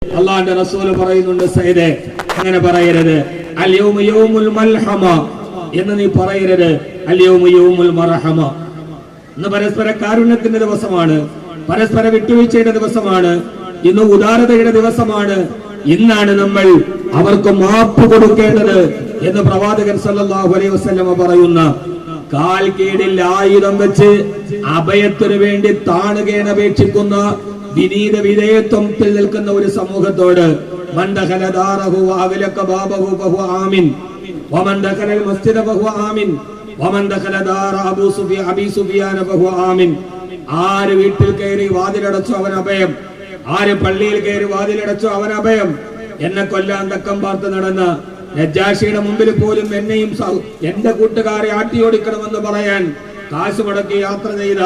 അള്ളാന്റെ റസൂൽ പറയുന്നുണ്ട്, സയ്യിദേ അങ്ങനെ പറയരുത്. അൽ യൗമ യൗമുൽ മൽഹമ എന്ന് നീ പറയരുത്. അൽ യൗമ യൗമുൽ മർഹമ. ഇന്ന് പരസ്പര കാരുണ്യത്തിന്റെ ദിവസമാണ്, പരസ്പര വിട്ടുവീഴ്ചയുടെ ദിവസമാണ്, ഇന്ന് ഉദാരതയുടെ ദിവസമാണ്. ഇന്നാണ് നമ്മൾ അവർക്ക് മാപ്പ് കൊടുക്കേണ്ടത് എന്ന് പ്രവാചകൻ സല്ലല്ലാഹു അലൈഹി വസല്ലമ പറയുന്ന, കാൽ കീഴിൽ ആയുധം വെച്ച് അഭയത്തിനു വേണ്ടി താണുകേണപേക്ഷിക്കുന്ന വിനീത വിധേയത്വത്തിൽ നിൽക്കുന്ന ഒരു സമൂഹത്തോട് മൻ ദഖല ദാറഹു വഅഗ്ലഖ ബാബഹു ഫഹുവ ആമിൻ വമൻ ദഖല അൽ മസ്ജിദ ഫഹുവ ആമിൻ വമൻ ദഖല ദാറ അബീ സുഫിയാന ഫഹുവ ആമിൻ. ആര് വീട്ടിൽ കയറി വാതിലടച്ചു അവൻ അഭയം, ആര് പള്ളിയിൽ കയറി വാതിലടച്ചു അവൻ അഭയം. എന്നെ കൊല്ലാൻ തക്കം പാർത്ത് നടന്ന നജാഷിയുടെ മുമ്പിൽ പോലും എന്നെയും എന്റെ കൂട്ടുകാരെ ആട്ടിയോടിക്കണമെന്ന് പറയാൻ കാശ് മുടക്കി യാത്ര ചെയ്ത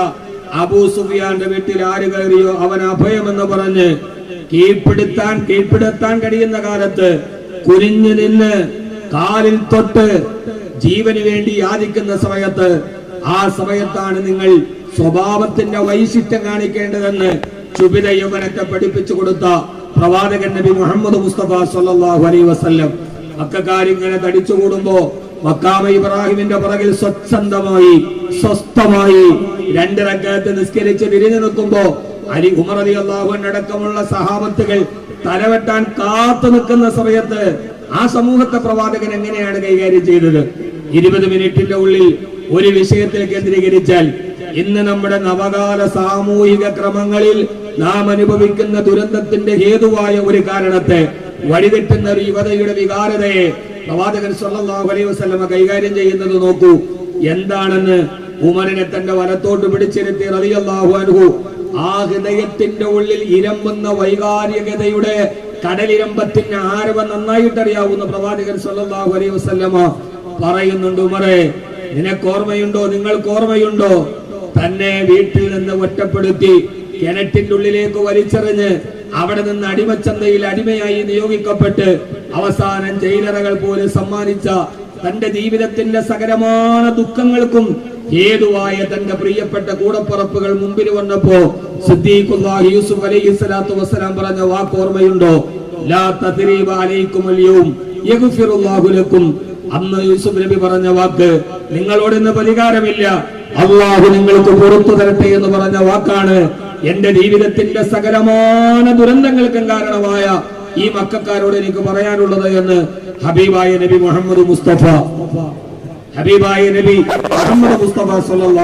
അബൂ സുഫിയാന്റെ വീട്ടിൽ ആര് കയറിയോ അവൻ അഭയമെന്ന് പറഞ്ഞ് കീഴ്പ്പെടുത്താൻ കഴിയുന്ന കാലത്ത് കുനിഞ്ഞു നിന്ന് കാലിൽ തൊട്ട് ജീവന് വേണ്ടി യാചിക്കുന്ന സമയത്ത്, ആ സമയത്താണ് നിങ്ങൾ സ്വഭാവത്തിന്റെ വൈശിഷ്ട്യം കാണിക്കേണ്ടതെന്ന് ചുബിത യൗവനത്തെ പഠിപ്പിച്ചു കൊടുത്ത പ്രവാചകൻ നബി മുഹമ്മദ് മുസ്തഫ സല്ലല്ലാഹു അലൈഹി വസല്ലം. മക്കക്കാരിങ്ങനെ തടിച്ചുകൂടുമ്പോ മക്കാമ ഇബ്രാഹിമിന്റെ പുറകിൽ സ്വച്ഛന്തമായി സ്വസ്ഥമായി 2 റക്അത്ത് നിസ്കരിച്ച് വിരിഞ്ഞു നിൽക്കുമ്പോ അലി ഉമർ റളിയല്ലാഹു അൻഹു അടക്കമുള്ള സഹാബത്തുകൾ തലവെട്ടാൻ കാത്തു നിൽക്കുന്ന സമയത്ത് ആ സമൂഹത്തെ പ്രവാചകൻ എങ്ങനെയാണ് കൈകാര്യം ചെയ്തത്? 20 മിനിറ്റിന്റെ ഉള്ളിൽ ഒരു വിഷയത്തിൽ കേന്ദ്രീകരിച്ചാൽ ഇന്ന് നമ്മുടെ നവകാല സാമൂഹിക ക്രമങ്ങളിൽ നാം അനുഭവിക്കുന്ന ദുരന്തത്തിന്റെ ഹേതുവായ ഒരു കാരണത്തെ, വഴിതെറ്റുന്ന ഒരു യുവതയുടെ വികാരതയെ പ്രവാചകൻ സല്ലല്ലാഹു അലൈഹി വസല്ലമ കൈകാര്യം ചെയ്യുന്നത് നോക്കൂ. എന്താണെന്ന് ഉമറിനെ തന്റെ വലത്തോട്ട് പിടിച്ചിരുത്തി റളിയല്ലാഹു അൻഹു ആ ഹൃദയത്തിന്റെ ഉള്ളിൽ ഇരമ്പുന്ന വൈകാരികതയുടെ കടലിരമ്പത്തിന് ആരവം നന്നായിട്ടറിയാവുന്ന പ്രവാചകൻ സല്ലല്ലാഹു അലൈഹി വസല്ലമ പറയുന്നുണ്ട്, ഉമറേ നിനക്ക് ഓർമ്മയുണ്ടോ, നിങ്ങൾക്ക് ഓർമ്മയുണ്ടോ, തന്നെ വീട്ടിൽ നിന്ന് ഒറ്റപ്പെടുത്തി കിണറ്റിന്റെ ഉള്ളിലേക്ക് വലിച്ചെറിഞ്ഞ് അവിടെ നിന്ന് അടിമച്ചന്തയിൽ അടിമയായി നിയോഗിക്കപ്പെട്ട് അവസാനം ജയിലറകൾ പോലും സമ്മാനിച്ച തന്റെ ജീവിതത്തിന്റെ സകലമായ ദുഃഖങ്ങൾക്കും ഹേതുവായ തന്റെ പ്രിയപ്പെട്ട കൂടപ്പുറപ്പുകൾ മുമ്പിൽ വന്നപ്പോ സിദ്ദീഖുല്ലാഹി യൂസുഫ് അലൈഹിസ്സലാത്തു വസ്സലാം പറഞ്ഞ വാക്ക് ഓർമ്മയുണ്ടോ? ലാ തസ്രീബ അലൈക്കുമുൽ യൗം യഗ്ഫിറുല്ലാഹു ലക്കും. അന്ന് യൂസുഫ് നബി പറഞ്ഞ വാക്ക്, നിങ്ങളോട് ഇന്ന് പരിഹാരമില്ല, അള്ളാഹു നിങ്ങൾക്ക് പുറത്തു തരട്ടെ എന്ന് പറഞ്ഞ വാക്കാണ് എന്റെ ജീവിതത്തിന്റെ സകലമായ ദുരന്തങ്ങൾക്കും കാരണമായ ഈ മക്കക്കാരോട് എനിക്ക് പറയാനുള്ളത് എന്ന് ഹബീബായ നബി മുഹമ്മദ് മുസ്തഫ സല്ലല്ലാഹു